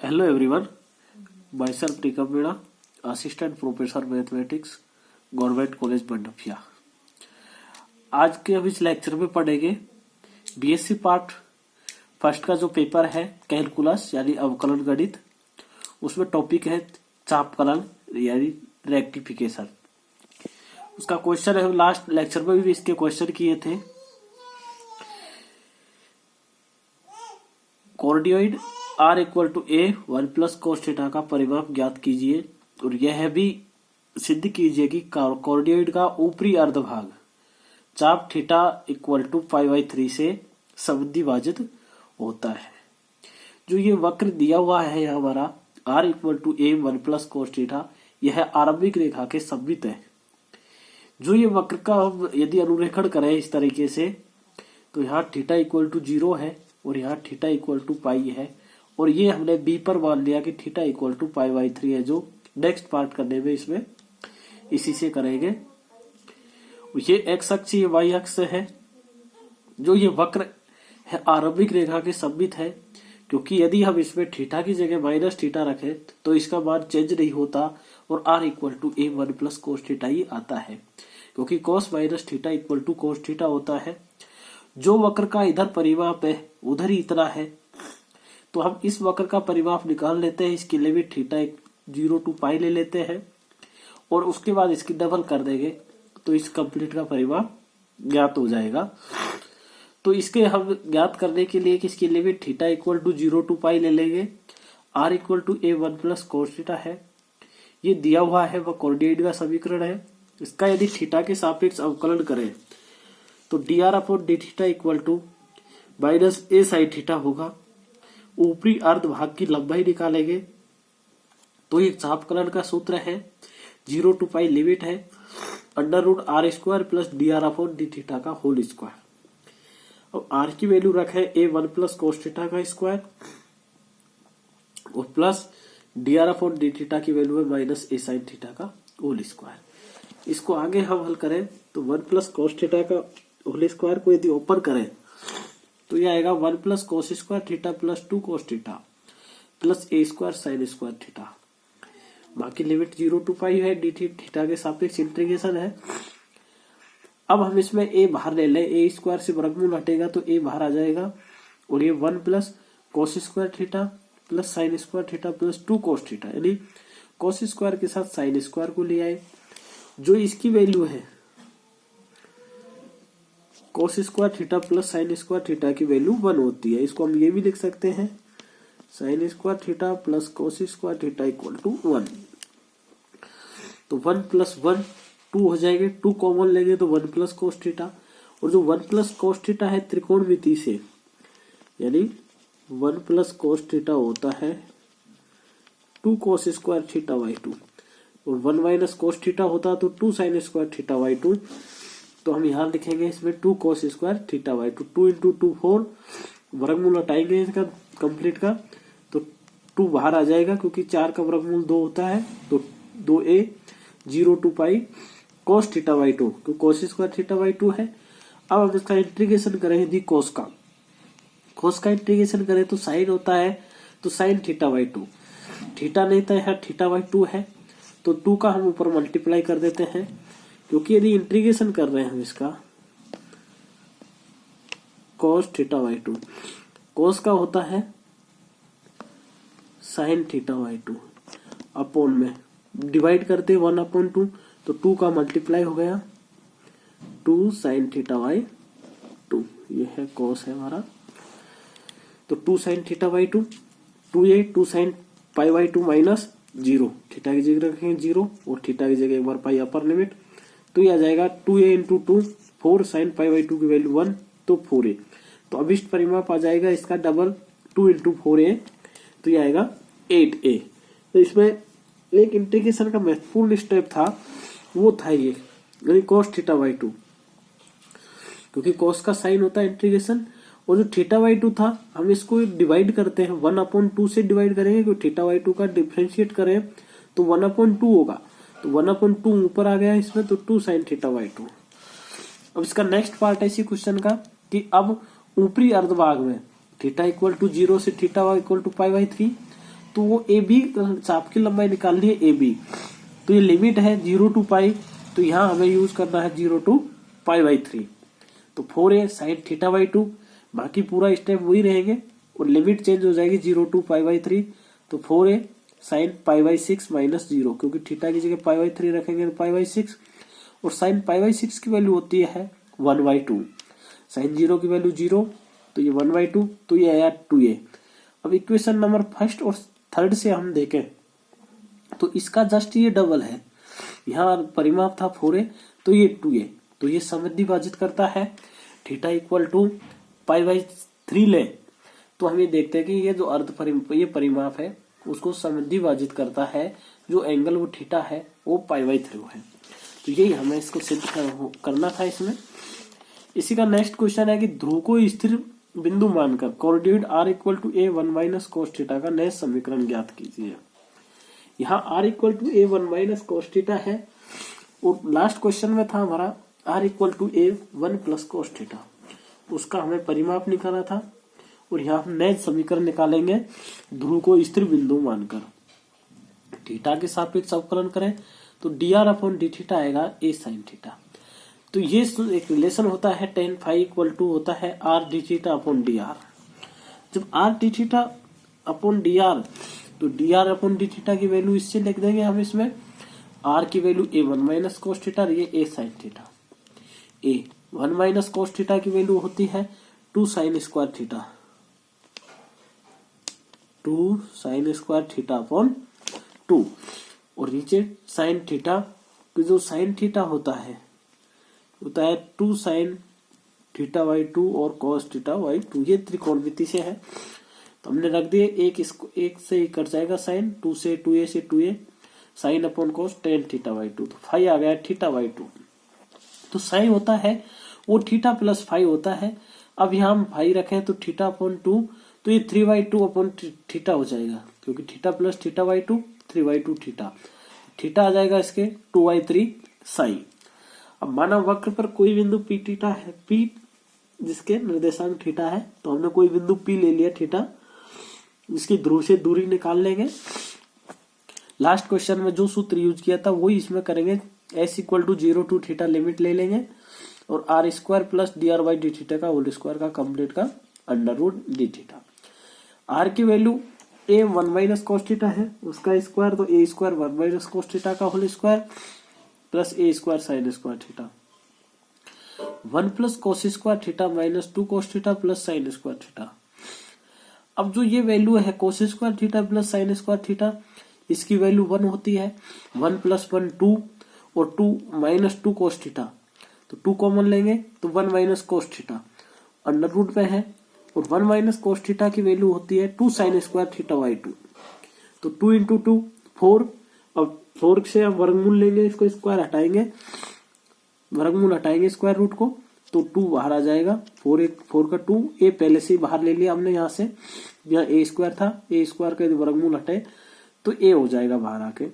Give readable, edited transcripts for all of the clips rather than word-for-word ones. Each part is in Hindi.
Hello everyone, myself Tikam Meena, Assistant Professor Mathematics, government college Mandapiya. आज के हम इस लेक्चर में पढ़ेंगे बीएससी पार्ट फर्स्ट का जो पेपर है कैलकुलस यानी अवकलन गणित, उसमें टॉपिक है चापकलन यानी रेक्टिफिकेशन। उसका क्वेश्चन है, हम लास्ट लेक्चर में भी इसके क्वेश्चन किए थे। Cardioid R equal to a 1 plus cos theta का परिमाप ज्ञात कीजिए और यह भी सिद्ध कीजिए कि कॉर्डियोइड का ऊपरी अर्धभाग चाप थीटा इक्वल टू π/3 से समद्विभाजित होता है। जो ये वक्र दिया हुआ है हमारा R equal to a 1 plus cos theta, यह आरंभिक रेखा के सममित है। जो ये वक्र का हम यदि अनुरेखण करें इस तरीके से, तो यहाँ थीटा इक्वल टू 0 है और यहाँ थीटा इक्वल टू पाई है, और ये हमने बी पर मान लिया कि थीटा इक्वल टू π/3 है। जो नेक्स्ट पार्ट करने में इसमें इसी से करेंगे। ये एक्स अक्ष ये वाई अक्ष है। जो ये वक्र है आरंभिक रेखा के सममित है, क्योंकि यदि हम इसमें थीटा की जगह माइनस थीटा रखें तो इसका मान चेंज नहीं होता और R equal to a 1 plus cos theta ही आता है, क्योंकि cos minus theta equal to cos theta होता है। जो वक्र का इधर परिमाप है उधर ही इतना है, तो हम इस वक्र का परिमाप निकाल लेते हैं। इसकी लिमिट थीटा 0 टू पाई ले लेते हैं और उसके बाद इसकी डबल कर देंगे तो इस कंप्लीट का परिमाप ज्ञात हो जाएगा। तो इसके हम ज्ञात करने के लिए इसकी limit theta equal to 0 to pi ले लेंगे। R equal to a 1 plus cos theta है, ये दिया हुआ है, वह कॉर्डियोइड का समीकरण है। इसका यदि थीटा के सापेक्ष अवकलन करें तो dr upon d theta equal to minus a sine theta होगा। ऊपरी अर्ध भाग की लंबाई निकालेंगे तो ये चापकलन का सूत्र है, 0 टू पाई लिमिट है √r² plus dr upon d theta का होल स्क्वायर। अब r की वैल्यू रखे ए 1 प्लस कोस थीटा का स्क्वायर और plus dr upon d theta की वैल्यू है माइनस ए साइन थीटा का होल स्क्वायर। इसको आगे हम हल करें तो 1 प्लस कोस थीटा का होल स्क्वायर को यदि ओपन करें तो यह आएगा 1 plus cos square theta plus 2 cos theta plus ए स्क्वायर साइन स्क्वायर थीटा। बाकी लिमिट 0 टू पाई है, डी थीटा के सापेक्ष इंटीग्रेशन है। अब हम इसमें ए बाहर ले लें, ए स्क्वायर से वर्गमूल हटेगा तो ए बाहर आ जाएगा और ये 1 plus cos square theta plus sign square theta plus 2 cos theta, यानी कोस स्क्वायर के साथ साइन स्क्वायर को ले आए। जो इसकी वैल्यू है कोस square theta plus sign square theta की वैल्यू 1 होती है। इसको हम ये भी लिख सकते हैं, sine square theta plus cos square theta equal to 1। तो 1 प्लस 1 2 हो जाएंगे, 2 कॉमन लेंगे तो 1 प्लस कोस थीटा, और जो 1 प्लस कोस थीटा है त्रिकोणमिति से, यानी 1 प्लस कोस थीटा होता है 2 कोस स्क्वायर थीटा बाई 2, और 1 माइनस कोस थीटा होता तो 2 साइन स्क्वायर थीटा बाई 2। तो हम यहाँ लिखेंगे इसमें 2 कोस स्क्वायर थीटा बाई 2, 2 इंटू 2 4, वर्गमूल हटाएंगे इसका कंप्लीट का तो 2 बाहर आ जाएगा, क्योंकि 4 का वर्गमूल 2 होता है, तो 2a 0 to pi cos theta by 2, क्योंकि कोस स्क्वायर थीटा बाई 2 है। अब हम इसका इंटीग्रेशन करें यदि कोस का इंटीग्रेशन करें तो साइन होता है, तो साइन थीटा बाई 2, थीटा नहीं था यहाँ थीटा बाई 2 है, तो 2 का हम ऊपर मल्टीप्लाई कर देते हैं, क्योंकि यदि इंटीग्रेशन कर रहे हैं हम इसका कोस थीटा बाई 2, कोस का होता है साइन थीटा बाई 2, अपॉन में डिवाइड करते 1 अपॉन 2, तो 2 का मल्टीप्लाई हो गया 2 साइन थीटा बाई 2, ये है कोस है हमारा। तो 2 sine theta by 2, 2 sine pi by 2 minus 0, theta की जगह रखेंगे 0 और थीटा की जगह एक बार पाई अपर लिमिट, तो ये आ जाएगा 2a into 2 4 sine pi by 2 की वैल्यू 1, तो 4a। तो अभिष्ट परिमाप आ जाएगा इसका डबल 2 इंटू 4a, तो ये आएगा 8a। तो इसमें एक इंटीग्रेशन का महत्वपूर्ण स्टेप था, वो था ये, यानी कोस थीटा बाई 2, क्योंकि कोस का साइन होता है इंटीग्रेशन, और जो थीटा बाई 2 था हम इसको डिवाइड करते हैं 1 अपॉन 2 से डिवाइड करेंगे, क्योंकि थीटा बाई 2 का डिफ्रेंशिएट करें तो 1 अपॉन 2 होगा, तो 1 अपॉन 2 ऊपर आ गया इसमें, तो 2 साइन थीटा बाई 2। अब इसका नेक्स्ट पार्ट है इसी क्वेश्चन का कि अब ऊपरी अर्धभाग में थीटा इक्वल टू 0 से थीटा इक्वल टू π/3, तो वो ए बी चाप की लंबाई निकालनी है ए बी, तो ये लिमिट है 0 to पाई, तो यहाँ हमें यूज करना है 0 to पाई/3। तो 4a sin θ/2, बाकी पूरा स्टेप वही रहेंगे और लिमिट चेंज हो जाएगी 0 to पाई/3, तो 4a sin π/6 -0, क्योंकि थीटा की जगह π/3 रखेंगे तो π/6, और sin π/6 की वैल्यू होती है 1/2, sin 0 की वैल्यू 0, तो ये 1/2, तो ये आया 2a। अब इक्वेशन नंबर फर्स्ट और थर्ड से हम देखें तो इसका जस्ट ये डबल है, यहाँ परिमाप था 4a, तो ये 2a, तो ये समविभाजित करता है। थीटा इक्वल टू π/3 ले तो हम ये देखते हैं कि ये जो ये परिमाप है उसको समविभाजित करता है, जो एंगल वो थीटा है वो π/3 है। तो यही हमें इसको सिद्ध करना था इसमें। इसी का नेक्स्ट क्वेश्चन है कि ध्रुव को स्थिर बिंदु मानकर coordinate r equal to a 1 - cos theta का नया समीकरण ज्ञात कीजिए। यहाँ r equal to a 1 - cos theta है, और लास्ट क्वेश्चन में था हमारा r equal to a 1 + cos theta, उसका हमें परिमाप निकाला था, और यहाँ हम नए समीकरण निकालेंगे ध्रुव को स्थिर बिंदु मानकर। थीटा के सापेक्ष अवकलन करें तो dr/dθ आएगा a sin थीटा। तो ये एक रिलेशन होता है tan phi इक्वल टू होता है r dθ/dr। जब r dθ/dr, तो dr/dθ की वैल्यू इससे लिख देंगे हम, इसमें r की वैल्यू a1 - cos थीटा, ये a sin theta. a1 - cos theta की वैल्यू होती है 2 sin² थीटा, 2 sin² थीटा/2, और नीचे sin थीटा, तो जो sin थीटा होता है 2 sin θ/2 और cos θ/2, ये त्रिकोणमिति से है, तो हमने रख दिए एक से ही कट जाएगा साइन, 2 से 2a से 2a, sine upon cos tan θ/2, तो फाई आ गया θ/2। तो साइन होता है वो थीटा प्लस फाई होता है। अब यहाँ हम फाई रखें तो θ/2, तो ये 3/2/θ हो जाएगा, क्योंकि थीटा प्लस θ/2 3/2 थीटा, थीटा आ जाएगा इसके 2/3 साइन। अब माना वक्र पर कोई बिंदु P थीटा है, P जिसके निर्देशांक थीटा है, तो हमने कोई बिंदु P ले लिया थीटा, इसकी ध्रुव से दूरी निकाल लेंगे। लास्ट क्वेश्चन में जो सूत्र यूज किया था वही इसमें करेंगे, s equal to 0 to theta limit ले लेंगे, और r² प्लस dr/dθ का होल स्क्वायर का कंप्लीट का √dθ। r की वैल्यू a 1 - cos थीटा है, उसका स्क्वायर, तो a² 1 - cos थीटा का whole square plus a² sin² theta, 1 + cos² theta - 2 cos थीटा प्लस sin² थीटा। अब जो ये वैल्यू है cos² theta plus sin² theta, इसकी वैल्यू 1 होती है, 1 + 1 2, और 2 - 2 cos थीटा, तो 2 कॉमन लेंगे तो 1 - cos थीटा अंडर रूट में है, और 1 - cos थीटा की वैल्यू होती है 2 sin² θ/2, तो 2 × 2 4, अब 4 से हम वर्गमूल लेंगे, इसको स्क्वायर हटाएंगे, वर्गमूल हटाएंगे स्क्वायर रूट को, तो 2 बाहर आ जाएगा, 4 का 2, a पहले से ही बाहर ले लिया हमने, यहाँ से यहाँ a² था, a² का यदि वर्गमूल हटे तो a हो जाएगा बाहर आके,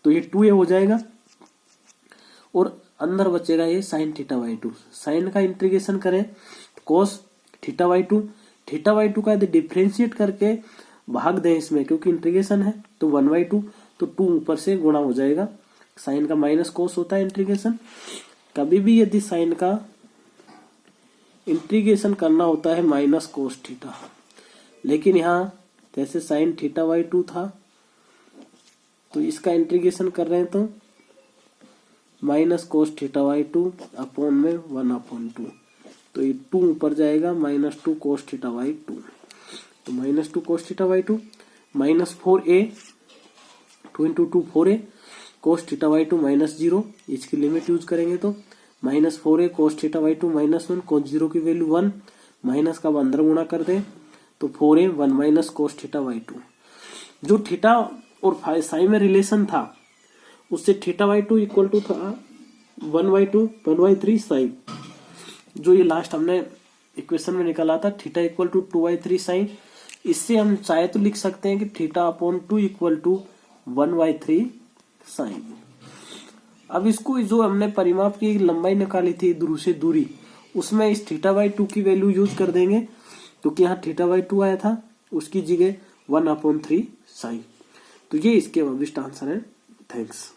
तो ये 2a हो जाएगा, और अंदर बचेगा ये sin θ/2। साइन का इंटीग्रेशन करें तो cos θ/2, θ/2 का यदि डिफ्रेंशिएट करके भाग दें इसमें, क्योंकि इंटीग्रेशन है तो 1/2, तो 2 ऊपर से गुणा हो जाएगा, साइन का माइनस कोस होता है इंटीग्रेशन। कभी भी यदि साइन का इंटीग्रेशन करना होता है माइनस कोस थीटा, लेकिन यहाँ जैसे साइन θ/2 था, तो इसका इंटीग्रेशन कर रहे हैं तो माइनस कोस θ/2 अपॉन में 1/2, तो ये 2 ऊपर जाएगा, -2 cos θ/2, तो -2 cos θ/2 -4a, 2 × 2 4a cos θ/2 -0, इसकी लिमिट यूज करेंगे तो -4a cos θ/2 -1, cos 0 की वैल्यू 1, माइनस का अंदर गुणा कर दें तो 4a 1 - cos θ/2। जो थीटा और साइन में रिलेशन था उससे θ/2 इक्वल टू था 1/3 साइन, जो ये लास्ट हमने इक्वेशन में निकाला था, थीटा इक्वल टू 2/3 साइन। इससे हम चाहे तो लिख सकते हैं कि θ/2 इक्वल टू 1/3 साइन। अब इसको जो हमने परिमाप की लंबाई निकाली थी ध्रुव से दूरी, उसमें इस θ/2 की वैल्यू यूज कर देंगे, क्योंकि यहाँ θ/2 आया था, उसकी जगह 1/3 साई। तो ये इसके अभिष्ट आंसर है। थैंक्स।